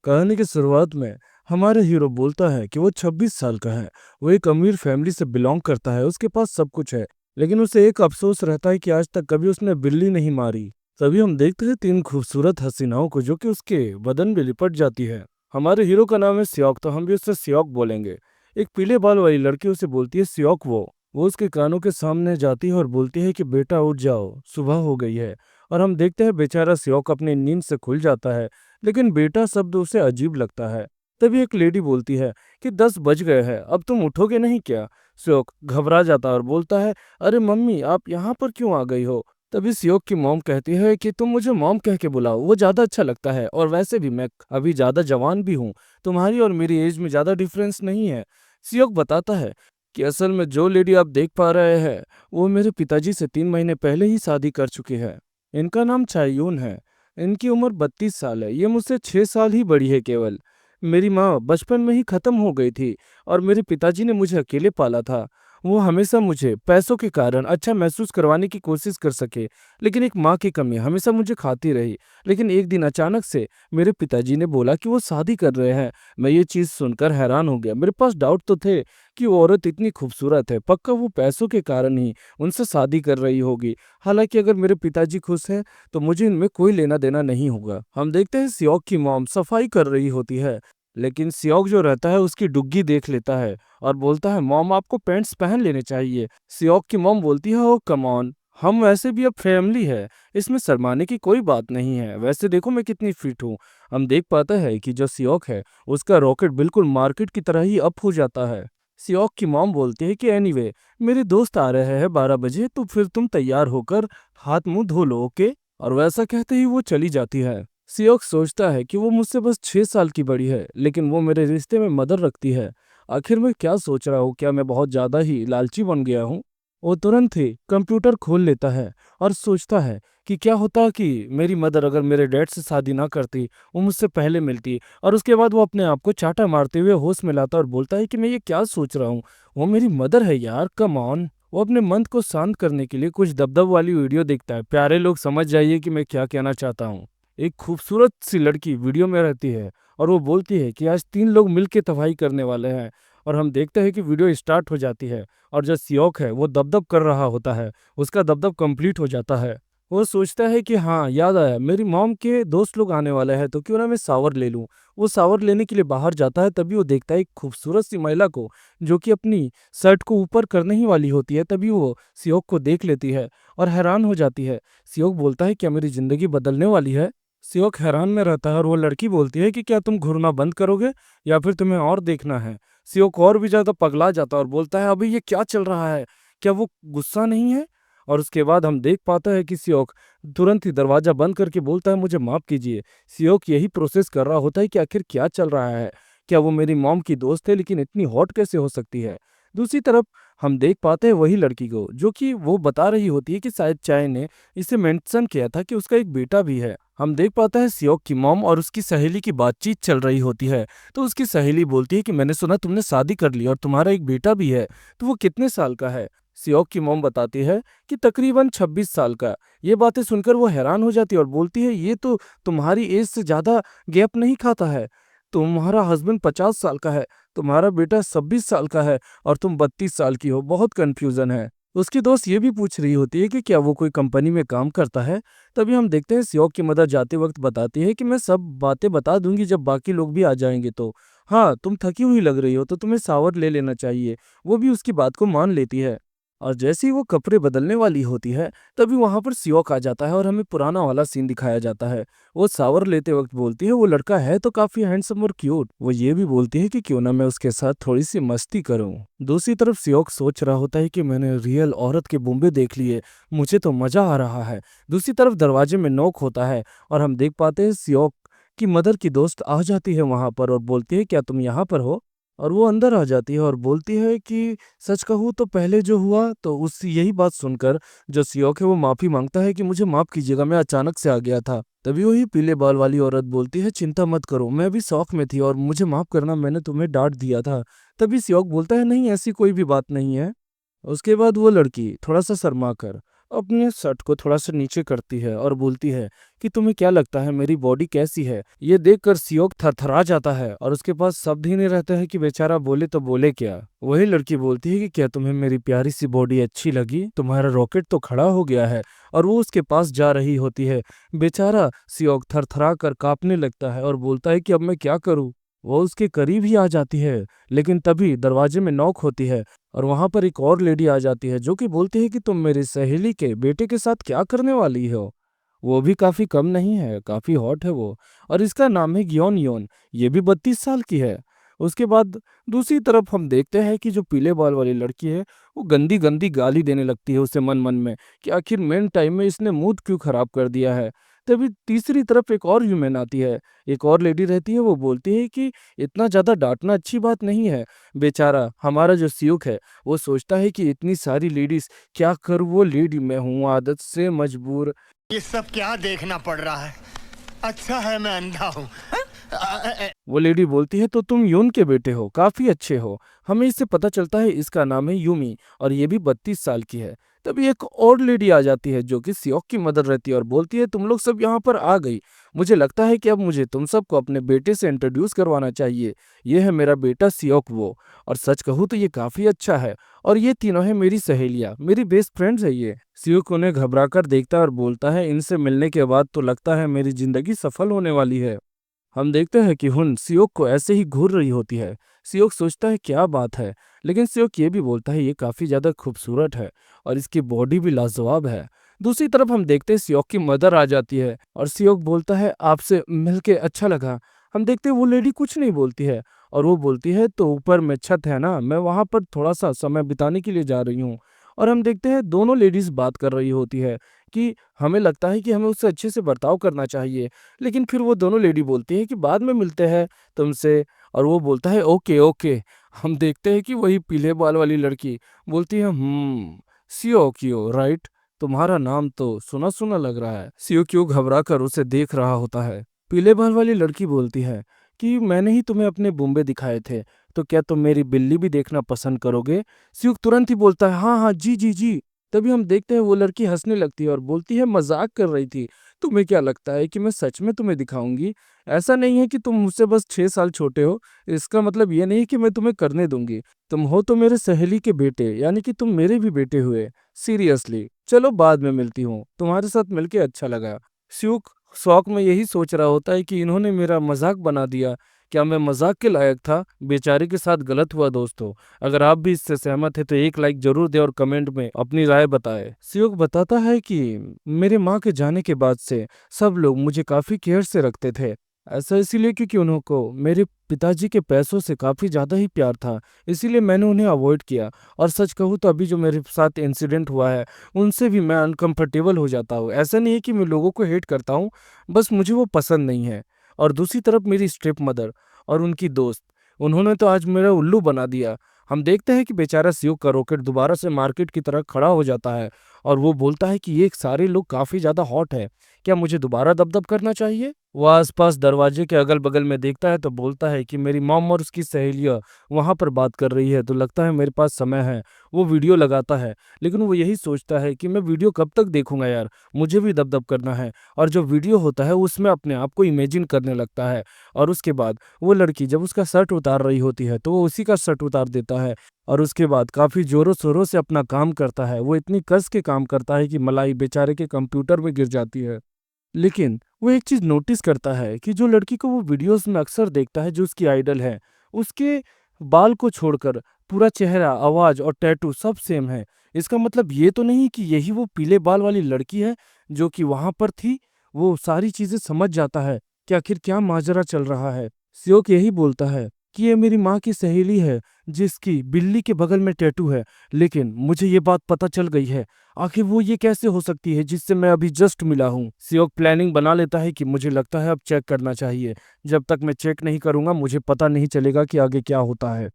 कहानी की शुरुआत में हमारा हीरो बोलता है कि वो 26 साल का है। वो एक अमीर फैमिली से बिलोंग करता है, उसके पास सब कुछ है। लेकिन उसे एक अफसोस रहता है कि आज तक कभी उसने बिल्ली नहीं मारी। तभी हम देखते हैं तीन खूबसूरत हसीनाओं को जो कि उसके बदन में लिपट जाती है। हमारे हीरो का नाम है सियोक, तो हम भी उससे सियोक बोलेंगे। एक पीले बाल वाली लड़की उसे बोलती है सियोक। वो उसके कानों के सामने जाती है और बोलती है कि बेटा उठ जाओ, सुबह हो गई है। और हम देखते हैं बेचारा सियोक अपनी नींद से खुल जाता है, लेकिन बेटा शब्द उसे अजीब लगता है। तभी एक लेडी बोलती है कि 10 बज गए हैं, अब तुम उठोगे नहीं क्या। श्योक घबरा जाता है और बोलता है, अरे मम्मी आप यहाँ पर क्यों आ गई हो। तभी श्योक की मॉम कहती है कि तुम मुझे मॉम कह के बुलाओ, वो ज़्यादा अच्छा लगता है, और वैसे भी मैं अभी ज़्यादा जवान भी हूँ। तुम्हारी और मेरी एज में ज़्यादा डिफरेंस नहीं है। श्योक बताता है कि असल में जो लेडी आप देख पा रहे हैं वो मेरे पिताजी से 3 महीने पहले ही शादी कर चुकी है। इनका नाम चायून है। इनकी उम्र 32 साल है। ये मुझसे 6 साल ही बड़ी है केवल। मेरी माँ बचपन में ही खत्म हो गई थी और मेरे पिताजी ने मुझे अकेले पाला था। वो हमेशा मुझे पैसों के कारण अच्छा महसूस करवाने की कोशिश कर सके, लेकिन एक माँ की कमी हमेशा मुझे खाती रही। लेकिन एक दिन अचानक से मेरे पिताजी ने बोला कि वो शादी कर रहे हैं। मैं ये चीज़ सुनकर हैरान हो गया। मेरे पास डाउट तो थे कि वो औरत इतनी खूबसूरत है, पक्का वो पैसों के कारण ही उनसे शादी कर रही होगी। हालांकि अगर मेरे पिताजी खुश हैं तो मुझे इनमें कोई लेना देना नहीं होगा। हम देखते हैं सियोक की मॉम सफाई कर रही होती है, लेकिन सियोक जो रहता है उसकी डुग्गी देख लेता है और बोलता है, मॉम आपको पैंट्स पहन लेने चाहिए। सियोक की मॉम बोलती है, ओ कम ऑन, हम वैसे भी अब फैमिली है, इसमें शर्माने की कोई बात नहीं है। वैसे देखो मैं कितनी फिट हूँ। हम देख पाता है कि जो सियोक है उसका रॉकेट बिल्कुल मार्केट की तरह ही अप हो जाता है। सियोक की मॉम बोलती है कि एनीवे मेरे दोस्त आ रहे हैं 12 बजे, तो फिर तुम तैयार होकर हाथ मुंह धो लो, ओके। और वैसा कहते ही वो चली जाती है। सियोक सोचता है कि वो मुझसे बस 6 साल की बड़ी है, लेकिन वो मेरे रिश्ते में मदद रखती है। आखिर मैं क्या सोच रहा हूँ, क्या मैं बहुत ज्यादा ही लालची बन गया हूँ। वो तुरंत ही कंप्यूटर खोल लेता है और सोचता है कि क्या होता कि मेरी मदर अगर मेरे डैड से शादी ना करती, वो मुझसे पहले मिलती। और उसके बाद वो अपने आप को चाटा मारते हुए होश में लाता और बोलता है कि मैं ये क्या सोच रहा हूँ, वो मेरी मदर है यार, कम ऑन। वो अपने मन को शांत करने के लिए कुछ दबदब वाली वीडियो देखता है। प्यारे लोग समझ जाइए कि मैं क्या कहना चाहता हूँ। एक खूबसूरत सी लड़की वीडियो में रहती है और वो बोलती है कि आज 3 लोग मिलके तबाही करने वाले हैं। और हम देखते हैं कि वीडियो स्टार्ट हो जाती है और जो सियोक है वो दबदब कर रहा होता है, उसका दबदब कंप्लीट हो जाता है। वो सोचता है कि हाँ याद आया, मेरी मॉम के दोस्त लोग आने वाले हैं, तो क्यों ना मैं शावर ले लूं। वो शावर लेने के लिए बाहर जाता है, तभी वो देखता है एक खूबसूरत सी महिला को जो कि अपनी शर्ट को ऊपर करने ही वाली होती है। तभी वो सियोक को देख लेती है और हैरान हो जाती है। सियोक बोलता है, क्या मेरी जिंदगी बदलने वाली है। सियोक हैरान में रहता है और वो लड़की बोलती है कि क्या तुम घूरना बंद करोगे या फिर तुम्हें और देखना है। सियोक और भी ज्यादा पगला जाता है और बोलता है, अभी ये क्या चल रहा है, क्या वो गुस्सा नहीं है। और उसके बाद हम देख पाता है कि सियोक तुरंत ही दरवाजा बंद करके बोलता है, मुझे माफ कीजिए। सियोक यही प्रोसेस कर रहा होता है कि आखिर क्या चल रहा है, क्या वो मेरी मॉम की दोस्त है लेकिन इतनी हॉट कैसे हो सकती है। दूसरी तरफ हम देख पाते हैं वही लड़की को जो कि वो बता रही होती है कि शायद चाय ने इसे मेंशन किया था कि उसका एक बेटा भी है। हम देख पाते हैं सियोक की मॉम और उसकी सहेली की बातचीत चल रही होती है। तो उसकी सहेली बोलती है कि मैंने सुना तुमने शादी कर ली और तुम्हारा एक बेटा भी है, तो वो कितने साल का है। सियोक की मॉम बताती है कि तकरीबन 26 साल का। ये बातें सुनकर वो हैरान हो जाती है और बोलती है, ये तो तुम्हारी एज से ज्यादा गैप नहीं खाता है। तुम्हारा हस्बैंड 50 साल का है, तुम्हारा बेटा 26 साल का है और तुम 32 साल की हो, बहुत कंफ्यूजन है। उसकी दोस्त ये भी पूछ रही होती है कि क्या वो कोई कंपनी में काम करता है। तभी हम देखते हैं सियोक की मदर जाते वक्त बताती है कि मैं सब बातें बता दूंगी जब बाकी लोग भी आ जाएंगे तो। हाँ तुम थकी हुई लग रही हो तो तुम्हें शावर ले लेना चाहिए। वो भी उसकी बात को मान लेती है। और जैसे ही वो कपड़े बदलने वाली होती है तभी वहां पर सियोक आ जाता है और हमें पुराना वाला सीन दिखाया जाता है। वो शावर लेते वक्त बोलती है, वो लड़का है तो काफी हैंडसम और क्यूट। वो ये भी बोलती है कि क्यों ना मैं उसके साथ थोड़ी सी मस्ती करूं। दूसरी तरफ सियोक सोच रहा होता है कि मैंने रियल औरत के बुम्बे देख लिए, मुझे तो मजा आ रहा है। दूसरी तरफ दरवाजे में नॉक होता है और हम देख पाते हैं सियोक की मदर की दोस्त आ जाती है वहां पर और बोलती है, क्या तुम यहाँ पर हो। और वो अंदर आ जाती है और बोलती है कि सच कहूँ तो पहले जो हुआ, तो उस यही बात सुनकर जो सियोक है वो माफी मांगता है कि मुझे माफ कीजिएगा, मैं अचानक से आ गया था। तभी वही पीले बाल वाली औरत बोलती है, चिंता मत करो, मैं भी शौक में थी और मुझे माफ करना, मैंने तुम्हें डांट दिया था। तभी सियोक बोलता है, नहीं ऐसी कोई भी बात नहीं है। उसके बाद वो लड़की थोड़ा सा शर्मा कर अपने शर्ट को थोड़ा-सा नीचे करती है और बोलती है कि तुम्हें क्या लगता है मेरी बॉडी कैसी है? ये देखकर सियोक थरथरा जाता है और उसके पास शब्द ही नहीं रहते हैं कि बेचारा बोले तो बोले क्या? वही लड़की बोलती है कि क्या तुम्हें मेरी प्यारी सी बॉडी अच्छी लगी? तुम्हारा रॉकेट तो खड़ा हो गया है और वो उसके पास जा रही होती है। बेचारा सियोक थरथरा कर काँपने लगता है और बोलता है कि अब मैं क्या करूँ? वो उसके करीब ही आ जाती है, लेकिन तभी दरवाजे में नॉक होती है और वहां पर एक और लेडी आ जाती है जो कि बोलती है कि तुम मेरी सहेली के बेटे के साथ क्या करने वाली हो। वो भी काफी कम नहीं है, काफी हॉट है वो, और इसका नाम है ग्योन योन। ये भी 32 साल की है। उसके बाद दूसरी तरफ हम देखते हैं कि जो पीले बाल वाली लड़की है वो गंदी गंदी गाली देने लगती है उसे मन मन में कि आखिर मेन टाइम में इसने मूड क्यों खराब कर दिया है। तभी तीसरी तरफ एक और ह्यूमन आती है, एक और लेडी रहती है। वो बोलती है कि इतना ज्यादा डांटना अच्छी बात नहीं है। बेचारा हमारा जो सियुक है वो सोचता है कि इतनी सारी लेडीज क्या करूँ, वो लेडी मैं हूँ आदत से मजबूर। ये सब क्या देखना पड़ रहा है? अच्छा है मैं अंधा हूँ। वो लेडी बोलती है तो तुम यून के बेटे हो, काफी अच्छे हो। हमें इससे पता चलता है इसका नाम है यूमी और ये भी 32 साल की है। तभी एक और लेडी आ जाती है जो कि सियोक की मदर रहती है और बोलती है तुम लोग सब यहाँ पर आ गई। मुझे लगता है कि अब मुझे तुम सबको अपने बेटे से इंट्रोड्यूस करवाना चाहिए। ये है मेरा बेटा सियोक वो, और सच कहूँ तो ये काफी अच्छा है। और ये तीनों है मेरी सहेलियाँ, मेरी बेस्ट फ्रेंड्स है ये। सियोक उन्हें घबराकर देखता है और बोलता है इनसे मिलने के बाद तो लगता है मेरी जिंदगी सफल होने वाली है। हम देखते हैं कि हुन सियोक को ऐसे ही घूर रही होती है। सियोक सोचता है क्या बात है, लेकिन सियोक ये भी बोलता है ये काफी ज्यादा खूबसूरत है और इसकी बॉडी भी लाजवाब है। दूसरी तरफ हम देखते हैं सियोक की मदर आ जाती है और सियोक बोलता है आपसे मिलके अच्छा लगा। हम देखते हैं वो लेडी कुछ नहीं बोलती है और वो बोलती है तो ऊपर में छत है ना, मैं वहां पर थोड़ा सा समय बिताने के लिए जा रही हूँ। और हम देखते हैं दोनों लेडीज बात कर रही होती है कि हमें लगता है कि हमें उससे अच्छे से बर्ताव करना चाहिए। लेकिन फिर वो दोनों लेडी बोलती है कि बाद में मिलते हैं तुमसे, और वो बोलता है ओके ओके। हम देखते हैं कि वही पीले बाल वाली लड़की बोलती है सियो क्यों राइट, तुम्हारा नाम तो सुना सुना लग रहा है। सियो क्यों घबरा कर उसे देख रहा होता है। पीले बाल वाली लड़की बोलती है कि मैंने ही तुम्हें अपने बुम्बे दिखाए थे, तो क्या तुम मेरी बिल्ली भी देखना पसंद करोगे? सियुक तुरंत ही बोलता है हाँ हाँ जी जी जी। तभी हम देखते हैं वो लड़की हंसने लगती है और बोलती है मजाक कर रही थी। तुम्हें क्या लगता है कि मैं सच में तुम्हें दिखाऊंगी? ऐसा नहीं है कि तुम मुझसे बस 6 साल छोटे हो, इसका मतलब ये नहीं कि मैं तुम्हें करने दूंगी। तुम हो तो मेरे सहेली के बेटे, यानी कि तुम मेरे भी बेटे हुए। सीरियसली चलो बाद में मिलती हूँ, तुम्हारे साथ मिलके अच्छा लगा। स्यूक शौक में यही सोच रहा होता है कि इन्होंने मेरा मजाक बना दिया। क्या मैं मजाक के लायक था? बेचारे के साथ गलत हुआ दोस्तों। अगर आप भी इससे सहमत हैं तो एक लाइक जरूर दें और कमेंट में अपनी राय बताएं। सियोक बताता है कि मेरे माँ के जाने के बाद से सब लोग मुझे काफी केयर से रखते थे। ऐसा इसीलिए क्योंकि उनको मेरे पिताजी के पैसों से काफी ज्यादा ही प्यार था, इसीलिए मैंने उन्हें अवॉइड किया। और सच कहूँ तो अभी जो मेरे साथ इंसिडेंट हुआ है उनसे भी मैं अनकंफर्टेबल हो जाता हूँ। ऐसा नहीं है कि मैं लोगों को हेट करता हूँ, बस मुझे वो पसंद नहीं है। और दूसरी तरफ मेरी स्ट्रिप मदर और उनकी दोस्त, उन्होंने तो आज मेरा उल्लू बना दिया। हम देखते हैं कि बेचारा सियोक का रॉकेट दोबारा से मार्केट की तरह खड़ा हो जाता है और वो बोलता है कि ये सारे लोग काफी ज्यादा हॉट है, क्या मुझे दोबारा दबदब करना चाहिए? वो आसपास दरवाजे के अगल बगल में देखता है तो बोलता है कि मेरी मॉम और उसकी सहेलियां वहां पर बात कर रही है, तो लगता है मेरे पास समय है। वो वीडियो लगाता है, लेकिन वो यही सोचता है कि मैं वीडियो कब तक देखूंगा यार, मुझे भी दबदब करना है। और जो वीडियो होता है उसमें अपने आप को इमेजिन करने लगता है। और उसके बाद वो लड़की जब उसका शर्ट उतार रही होती है तो वो उसी का शर्ट उतार देता है और उसके बाद काफी जोरों शोरों से अपना काम करता है। वो इतनी कस के काम करता है कि मलाई बेचारे के कंप्यूटर में गिर जाती है। लेकिन वो एक चीज नोटिस करता है कि जो लड़की को वो वीडियोस में अक्सर देखता है, जो उसकी आइडल है, उसके बाल को छोड़कर पूरा चेहरा, आवाज और टैटू सब सेम है। इसका मतलब ये तो नहीं कि यही वो पीले बाल वाली लड़की है जो कि वहां पर थी। वो सारी चीजें समझ जाता है कि आखिर क्या माजरा चल रहा है। सियोक यही बोलता है कि ये मेरी माँ की सहेली है जिसकी बिल्ली के बगल में टैटू है, लेकिन मुझे ये बात पता चल गई है। आखिर वो ये कैसे हो सकती है जिससे मैं अभी जस्ट मिला हूँ? सियोक प्लानिंग बना लेता है कि मुझे लगता है अब चेक करना चाहिए। जब तक मैं चेक नहीं करूंगा मुझे पता नहीं चलेगा कि आगे क्या होता है।